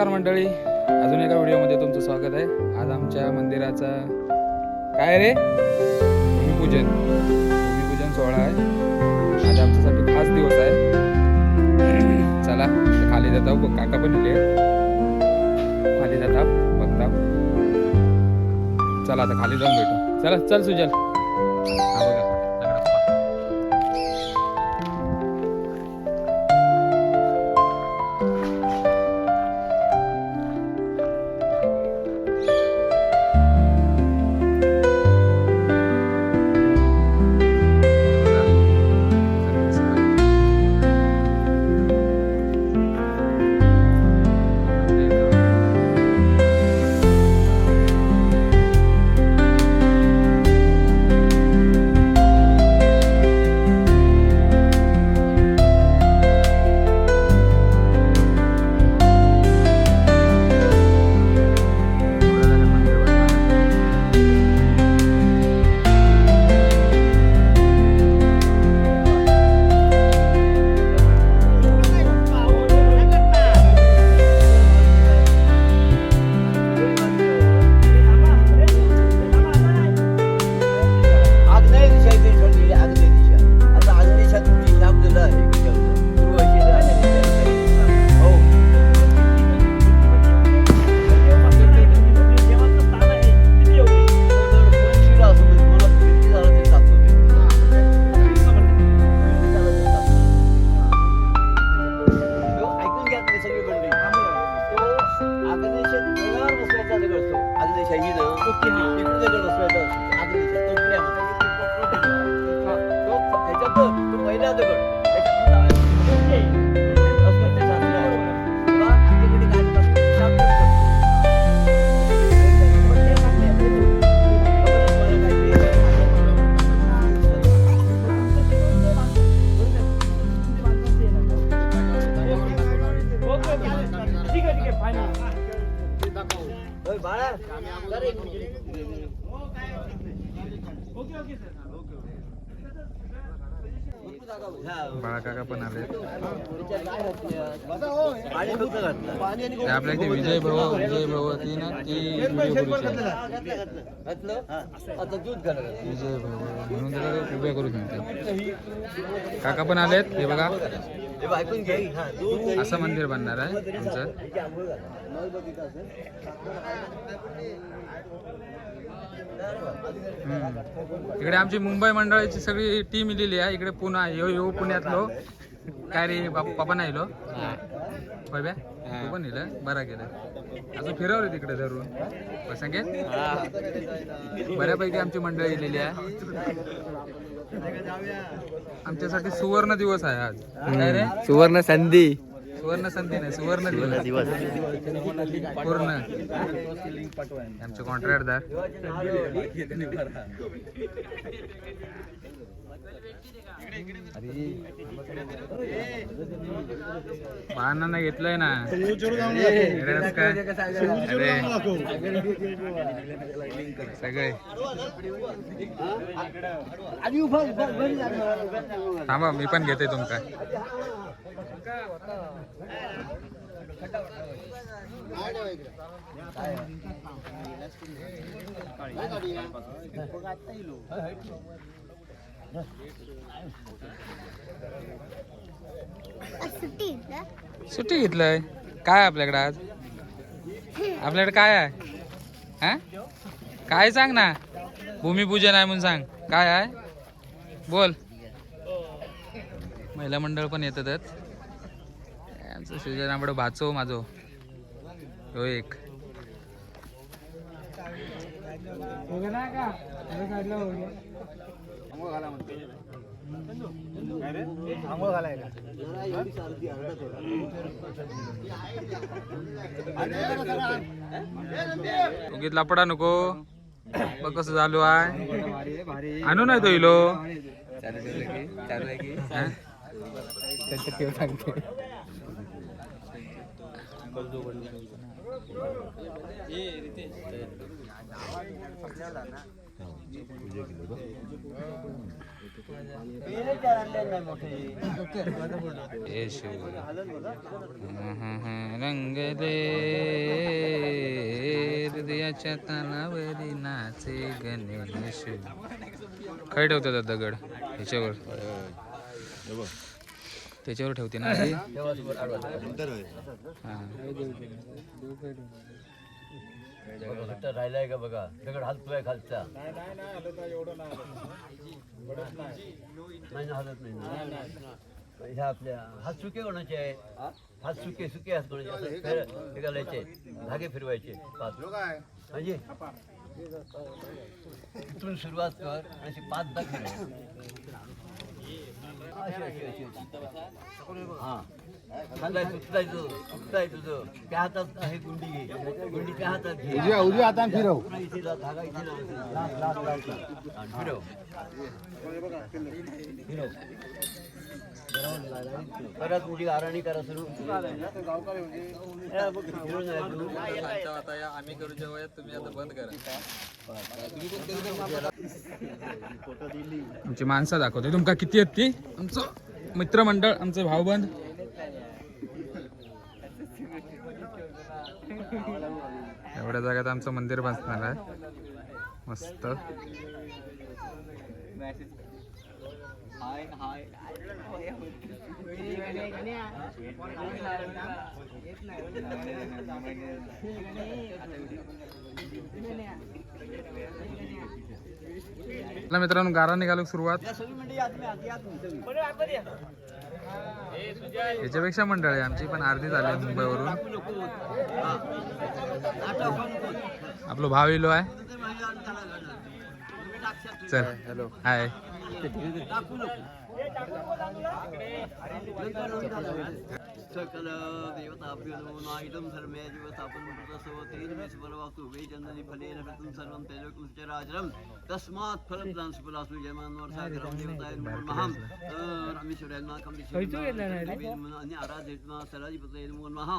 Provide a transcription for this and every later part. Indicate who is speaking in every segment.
Speaker 1: नमस्कार मंडळी, अजून एका व्हिडिओमध्ये तुमचं स्वागत आहे. आज आमच्या मंदिराचा काय रे भूमिपूजन सोहळा आहे. आज आमच्यासाठी खास दिवस आहे. चला खाली जाता काका पण इले खाली जाता बघता. चला आता खाली जाऊन भेटू. चला चल सुजल. हा बघा बाळा काका पण आले. आपल्या विजय भगवती ना ती विजय म्हणून उभ्या करू शकते. काका पण आलेत. हे बघा असं मंदिर बनणार आहे आमचं. इकडे आमची मुंबई मंडळाची सगळी टीम इलेली आहे. इकडे पुन्हा यो पुण्यातलो काय रे पापा नाही लो होय ब्या तू पण इलं बरा केलं. अजून फिरवलं तिकडे धरून सांगे बऱ्यापैकी आमची मंडळी इलेली आहे. आमच्यासाठी सुवर्ण दिवस आहे आज. काय रे
Speaker 2: सुवर्ण संधी
Speaker 1: नाही सुवर्ण दिवस पूर्ण. आमचे कॉन्ट्रॅक्टदार बाळांना घेतलंय ना काय सगळे. थांबा मी पण घेते तुमका. सुट्टी घेतलंय काय आपल्याकडे आज. आपल्याकडे काय आहे हा काय सांग ना. भूमिपूजन आहे म्हणून सांग काय आहे बोल. महिला मंडळ पण येतातच. आमचं सुजय आंबड भाचो माझो हो एक. उगीत लपडा नको बघ कसं चालू आहे. आणू नाही तो इलो हे शिव रंगले हृदयाच्या तालावरी नाचे गणेश. काय ठेवतात दगड ह्याच्यावर? त्याच्यावर ठेवते ना आधी?
Speaker 2: राहिलाय का बघा, दगड हलतोय खालचा. नाही ना, हलत नाही. ह्या आपल्या हात सुके कोणाचे आहे? हात सुके सुके हात कोणाचे? घालायचे, धागे फिरवायचे पाच. म्हणजे इथून सुरुवात कर आणि अशी 5-10 फिरवायचे. हा चांगलाय, सुकताय तुझं. त्या हातात आहे गुंडी घे, गुंडी त्या हातात घे, उजव्या हाताने फिरव. इथे धागा इथे फिरव फिरव. परत तुझी आराणी करा सुरू.
Speaker 1: आम्ही करू जेव्हा तुम्ही आता बंद करा. आमची माणसं दाखवते तुमका किती आहेत ती. आमचं मित्रमंडळ, आमचे भाऊबंद. एवढ्या जागेत आमचं मंदिर बसणार आहे मस्त. मित्रांनो गारा निघालो सुरुवात. याच्यापेक्षा मंडळ आहे आमची, पण अर्धी झाली मुंबईवरून. आपलं भाव इलो आहे. चल हॅलो हाय.
Speaker 2: सकल देवताभ्यो नमो नायदं सर्वे जीवतापनं प्रसवतेन विस्मरवास्तु वैचन्दनी फलेन कृतं सर्वं तेजोकुं चराचरं तस्मात् फलं प्रांशुफलासु जयमानवर्षाकरं देवताय नमो नमः. रामेश्वराय नमः. अन्य आराधयित्वा सराधिपतये नमो नमः.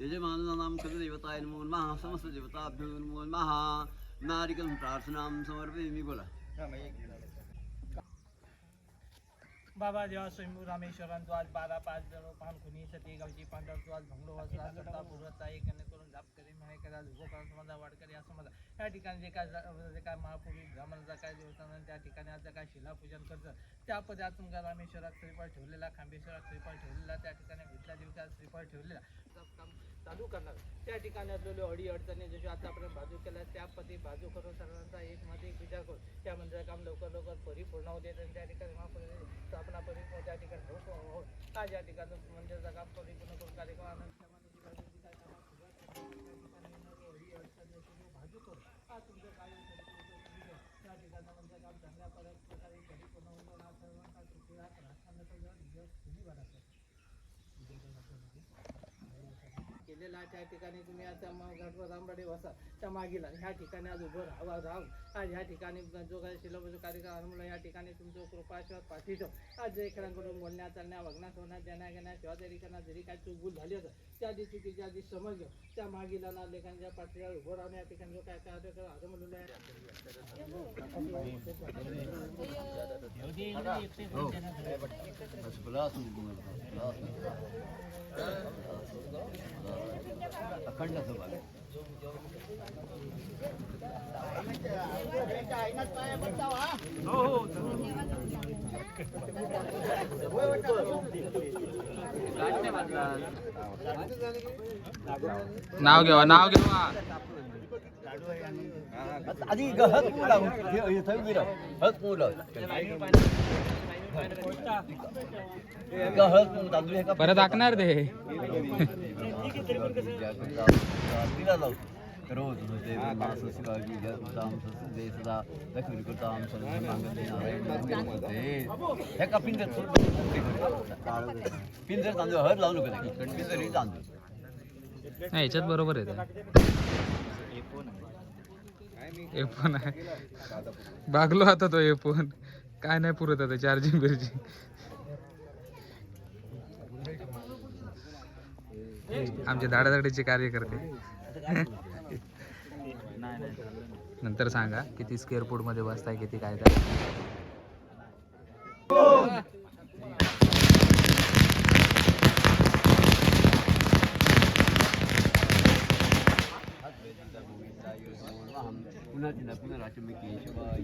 Speaker 2: यजमानानां कुलदेवताय नमो नमः. समस्त देवताभ्यो नमो नमः. नारिकं प्रार्थनां समर्पयामि. बोला.
Speaker 3: बाबा देवा स्वयंभू रामेश्वरांचो आज 12-5 जण पान खुनी सती गावची पांढरचो आज भंगडो वाचला करता पूर्वचा एक करून जाप करी म्हणे करा लोकपाल समाजा वाडकरी या समाजा या ठिकाणी जे काय महापुरुष ब्राह्मणाचा काय देवस्थान त्या ठिकाणी आज काय शिलापूजन करतं त्या पदार्थ तुमका रामेश्वरात श्रीफळ ठेवलेला, खांबेश्वरात श्रीफळ ठेवलेला, त्या ठिकाणी विठला दिवसात श्रीफळ ठेवलेला काम चालू करणार. त्या ठिकाणी असलेल्या अडी अडचणी जशी आतापर्यंत बाजू केल्या त्या पदी बाजू करून सर्वांचा एकमध्ये एक विचार करून त्या मंदिराचं काम लवकर परिपूर्ण होते आणि त्या ठिकाणी महापुरुष स्थापना परिपूर्ण त्या ठिकाणी हो आज या ठिकाणी मंदिराचं काम परिपूर्ण करून कार्यक्रम बाजू करून आज तुमचं कार्य त्या ठिकाणी म्हणजे काम चांगल्या प्रकारे परिपूर्ण होऊन आज सर्वांचा तृतीयात राजकारणाचा केलेला त्या ठिकाणी तुम्ही आता गणपत रामराडे वसा त्या मागीला ह्या ठिकाणी आज उभं राहून आज ह्या ठिकाणी जो काही शिलापूजा कार्यक्रम आरंभला या ठिकाणी तुमचं कृपाश्वास पाठीतो. आज जे खेळांकडून बोलण्या चालण्या वागण्यात होण्यात देण्या घेण्यात किंवा तरी करण्यात जरी काही चूक भूल झाली असं त्या आधी चुकीच्या आधी समजलं त्या मागीला ना लेखांच्या पाठीवर उभं राहून या ठिकाणी जो काय कार्यक्रम आरंभलेला आहे
Speaker 2: अखंड सभा
Speaker 1: नाव घेवा
Speaker 2: आधी हत मुलं हत मुलं
Speaker 1: परत आखणार ते
Speaker 2: रोज शिवाजी सदा लक्ष्मीकृताम हे का पिंजर पिंजर तांदूळ हळद लावू नका पिंजर तांदूळ
Speaker 1: नाही याच्यात बरोबर आहे. एफोन आहे बागलो आता तो एफोन काय नाही पुरत आता चार्जिंग बिर्जिंग. आमचे धाडाधाडीचे कार्य करते. नंतर सांगा किती स्क्वेअर फूट मध्ये बसताय किती काय काय.
Speaker 2: पुनराचिना पुनराचम्य केशवाय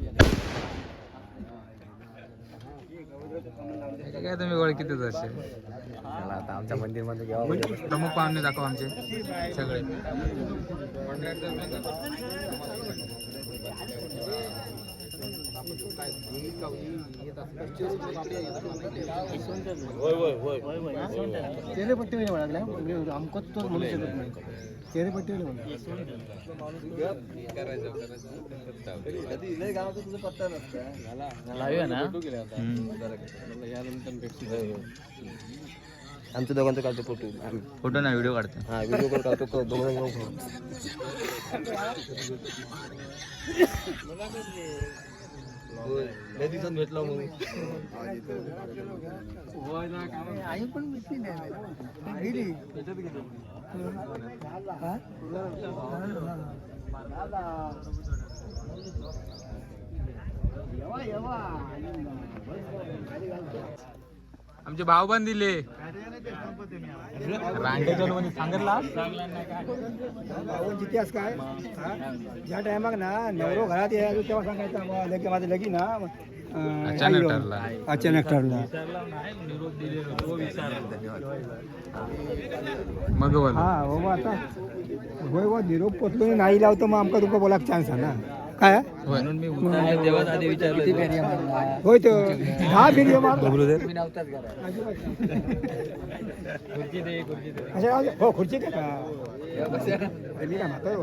Speaker 1: काय तुम्ही ओळखीतच असे
Speaker 4: आता आमच्या मंदिरमध्ये
Speaker 1: प्रमुख पाहुणे दाखव आमचे सगळे
Speaker 4: चेहरेपट्टी म्हणा आमको तो म्हणू शकत नाही चेहरेपट्टी आमच्या दोघांचं काढतो
Speaker 1: फोटो नाही व्हिडिओ काढते
Speaker 4: हा व्हिडिओ कॉल काढतो दोघं लय दिवसात भेटलो मग आई पण भेटली नाही गेली
Speaker 1: आमचे भाऊबंद दिले रांगेच्या सांगितला
Speaker 4: इतिहास काय ज्या टायमाक ना नवरो घरात यायचो तेव्हा सांगायचं की माझं लगीन ना
Speaker 1: अचानक ठरला
Speaker 4: अचानक ठरला
Speaker 1: मग बोल
Speaker 4: हा हो मग आता होय हो निरोप पोचलो नाही लावतो मग आमका तुमका बोलाक चान्स आहे ना काय
Speaker 1: म्हणून मी देवात आधी विचारलं
Speaker 4: होय तो 10 व्हिडिओ मारलो हो खुर्ची का मी काय म्हातारो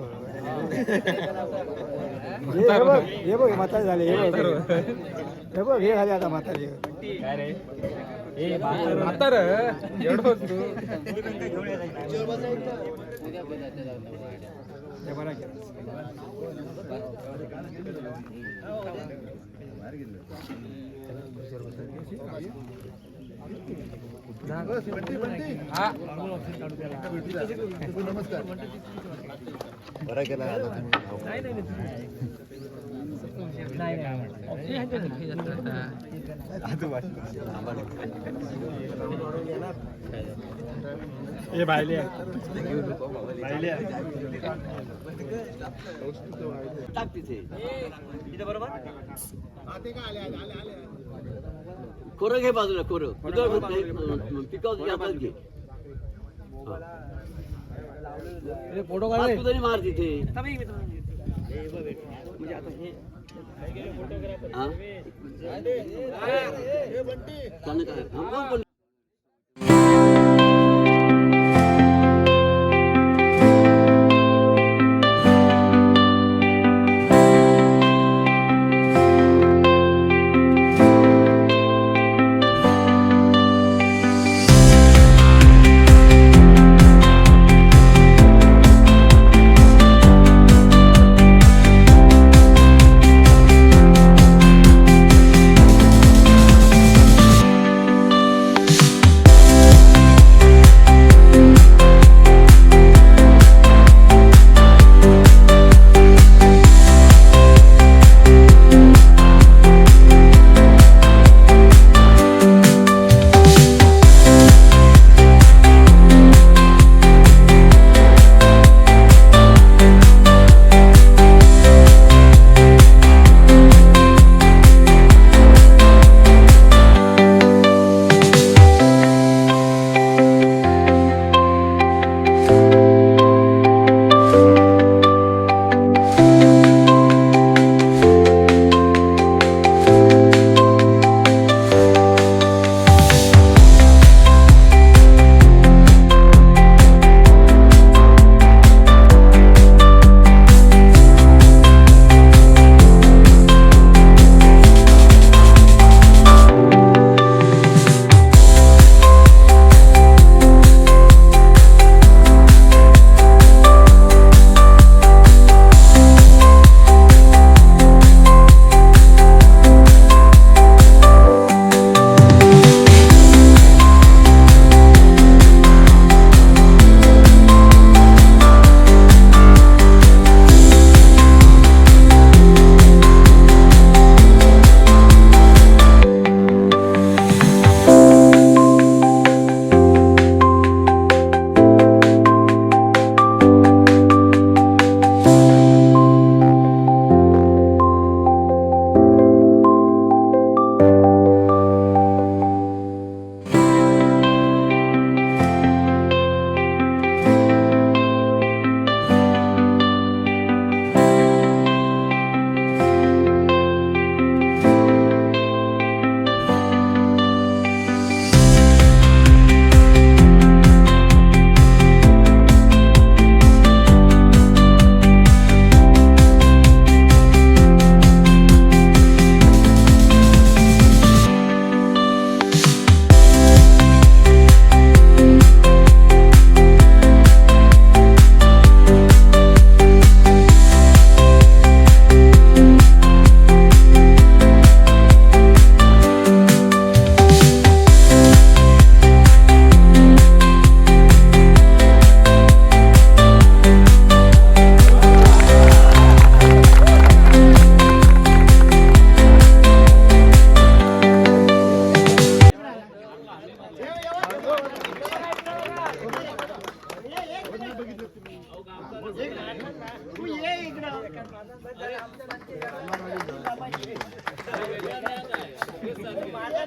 Speaker 4: हे बघ म्हातारे झाले हे बघ हे झाले आता म्हातारे
Speaker 1: म्हातार एवढं तू
Speaker 4: बरा केला बरा केला
Speaker 2: टाक तिथे बरोबर कोरं घे बाजूला कोरं पिकावर हातात घे
Speaker 4: फोटो
Speaker 2: तू तरी मार तिथे हा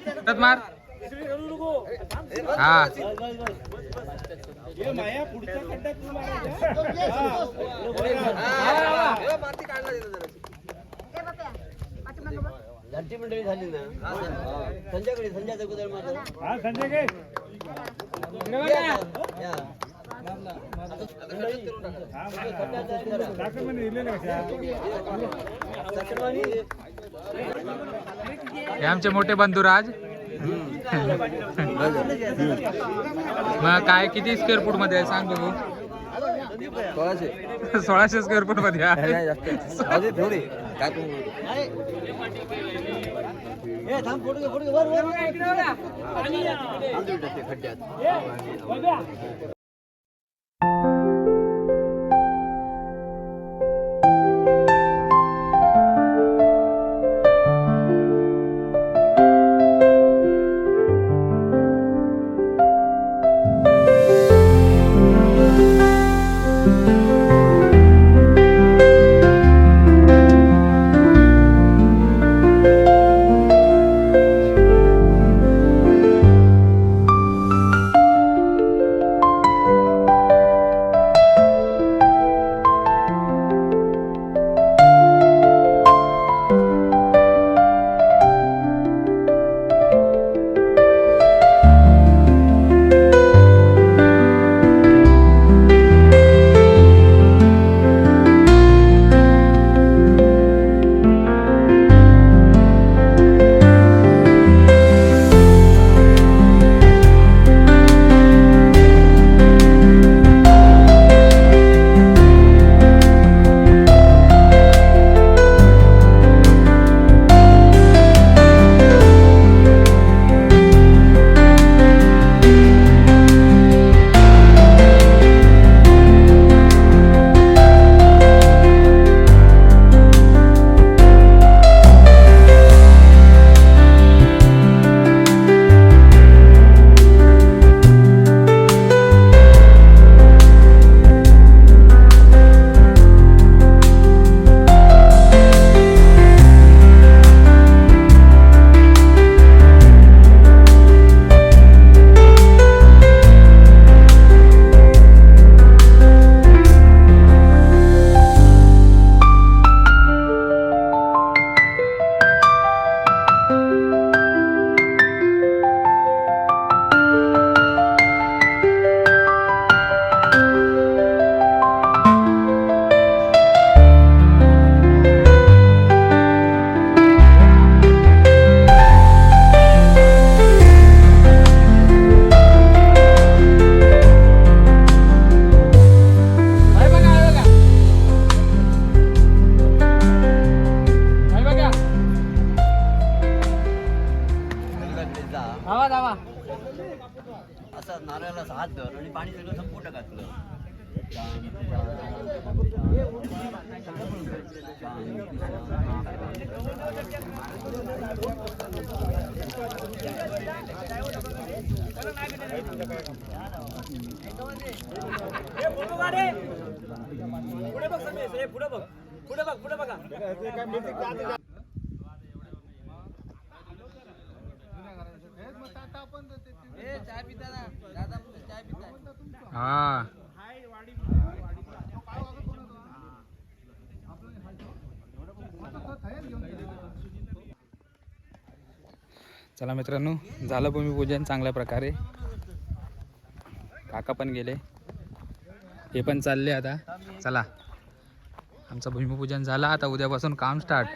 Speaker 1: परत मार हा
Speaker 2: घरची मंडळी झाली ना संध्याकाळी संध्याचा कुदळ माझं
Speaker 1: हे आमचे मोठे बंधू राज. मग काय किती स्क्वेअर फूट मध्ये आहे सांग बघू. 1600 स्क्वेअर फूट मध्ये आहे.
Speaker 2: थांब फोटो घे, फोटो घे, वर खड्ड्यात. असं नारळाला हात धर आणि पाणी सगळं संपूर्ण टाकलं.
Speaker 1: हा चला मित्रांनो, झालं भूमिपूजन चांगल्या प्रकारे. काका पण गेले, हे पण चालले आता. चला, आमचं भूमिपूजन झालं. आता उद्यापासून काम स्टार्ट.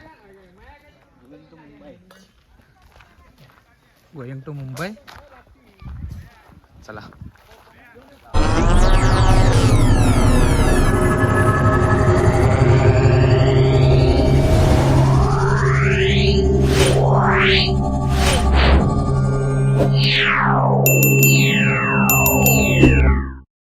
Speaker 1: Going to Mumbai. चला.
Speaker 5: Yeah.